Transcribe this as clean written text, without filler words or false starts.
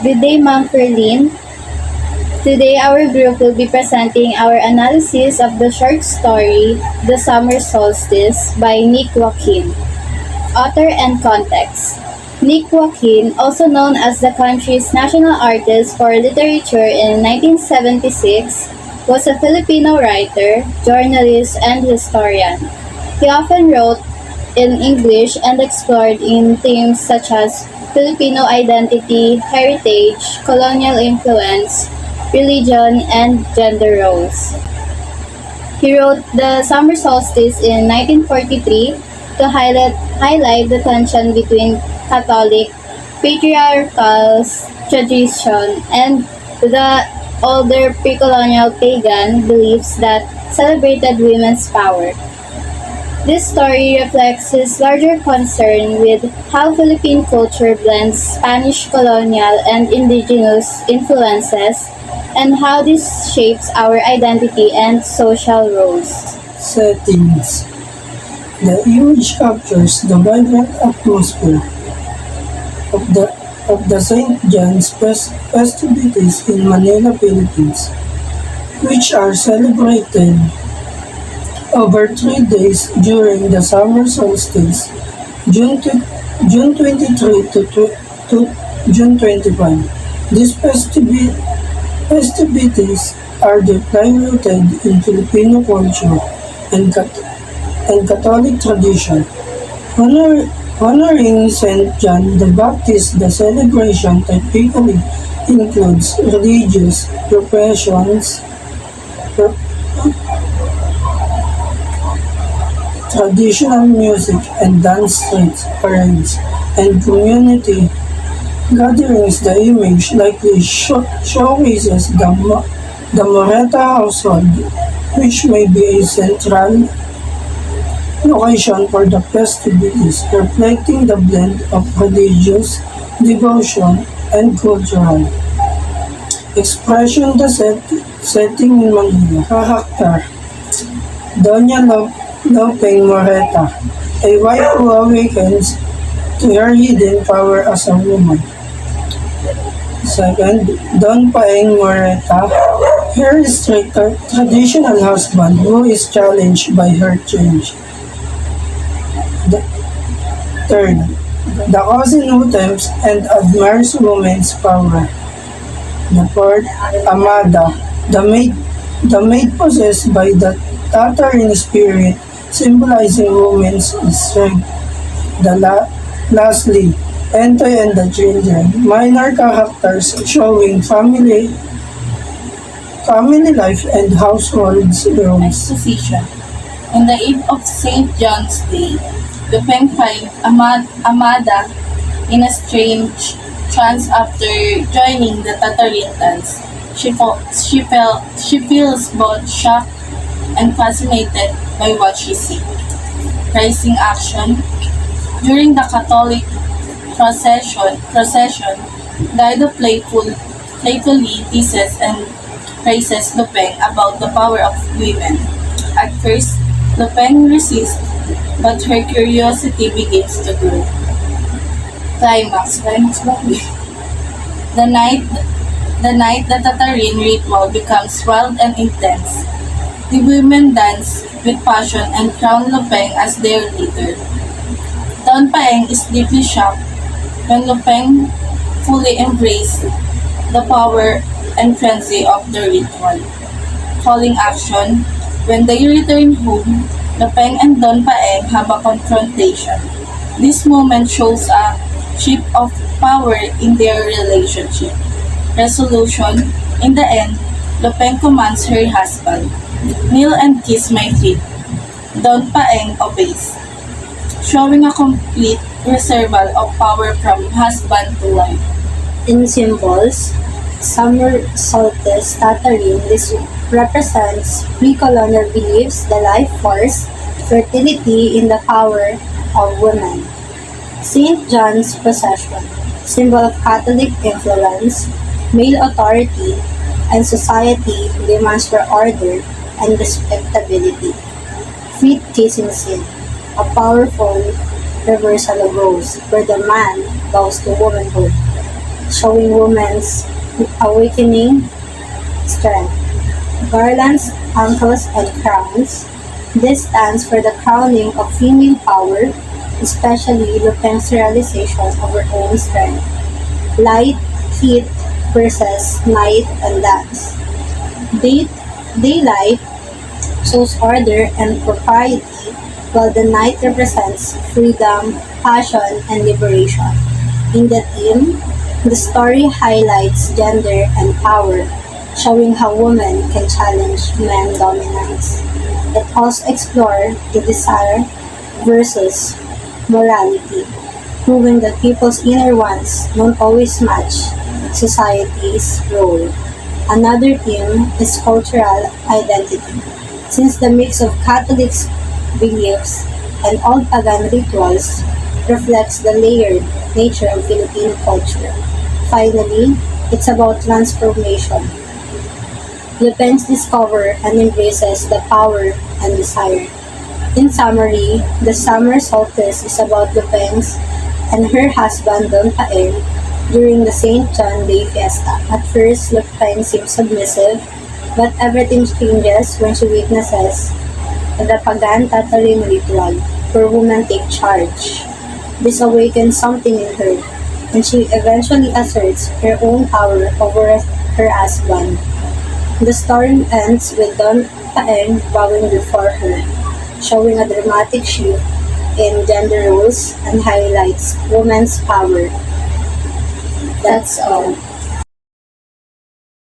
Good day, Ma'am Ferlin. Today, our group will be presenting our analysis of the short story, The Summer Solstice by Nick Joaquin. Author and context. Nick Joaquin, also known as the country's national artist for literature in 1976, was a Filipino writer, journalist, and historian. He often wrote in English and explored in themes such as Filipino identity, heritage, colonial influence, religion, and gender roles. He wrote The Summer Solstice in 1943 to highlight the tension between Catholic patriarchal tradition and the older pre-colonial pagan beliefs that celebrated women's power. This story reflects his larger concern with how Philippine culture blends Spanish colonial and indigenous influences and how this shapes our identity and social roles. Settings. The image captures the vibrant atmosphere of the St. John's festivities in Manila, Philippines, which are celebrated over 3 days during the summer solstice, June 23 to June 25. These festivities are deeply rooted in Filipino culture and Catholic tradition. Honoring Saint John the Baptist, the celebration typically includes religious processions, traditional music and dance street parades, and community gatherings. The image likely showcases the Moreta household, which may be a central location for the festivities, reflecting the blend of religious devotion and cultural expression. The setting in Manila. Character. Doña Lopeng Moreta, a wife who awakens to her hidden power as a woman. Second, Don Paeng Moreta, her strict traditional husband who is challenged by her change. Third, the cousin who tempts and admires women's power. The fourth, Amada, the maid possessed by the Tatarin spirit, symbolizing women's strength. Lastly, Entoy and the children, minor characters showing family life and household roles. Exposition. On the eve of St. John's Day, Lupeng finds Amada in a strange trance after joining the Tatarin dance. She feels both shocked and fascinated by what she sees. Rising action. During the Catholic procession, Guido playfully teases and praises Lupeng about the power of women. At first, Lupeng resists, but her curiosity begins to grow. Climax ba? The night the Tatarin ritual becomes wild and intense. The women dance with passion and crown Lupeng as their leader. Don Paeng is deeply shocked when Lupeng fully embraces the power and frenzy of the ritual. Calling action. When they return home, Lupeng and Don Paeng have a confrontation. This moment shows a shift of power in their relationship. Resolution. In the end, Lupeng commands her husband, "Kneel and kiss my feet." Don Paeng obeys, showing a complete reversal of power from husband to wife. In symbols, summer solstice Tatarin, this represents pre-colonial beliefs, the life force, fertility in the power of women. St. John's procession, symbol of Catholic influence, male authority, and society demands for order and respectability. Feet kissing scene, a powerful reversal of roles where the man bows to womanhood. showing women's awakening strength. Garlands, ankles, and crowns. This stands for the crowning of female power, especially Lupin's realization of her own strength. Light, heat versus night and dance. Day, daylight shows order and propriety, while the night represents freedom, passion, and liberation. In the theme, the story highlights gender and power, showing how women can challenge men dominance. It also explores the desire versus morality, proving that people's inner wants don't always match society's role. Another theme is cultural identity. Since the mix of Catholic beliefs and old pagan rituals reflects the layered nature of Filipino culture. Finally, it's about transformation. Depends discover and embraces the power and desire. In summary, the summer solstice is about Depends and her husband Don Paeng during the St. John Day Fiesta. At first, Lupin seems submissive, but everything changes when she witnesses the pagan Tattaling ritual where women take charge. This awakens something in her, and she eventually asserts her own power over her husband. The story ends with Don Paeng bowing before her, showing a dramatic shift in gender roles and highlights women's power. That's all.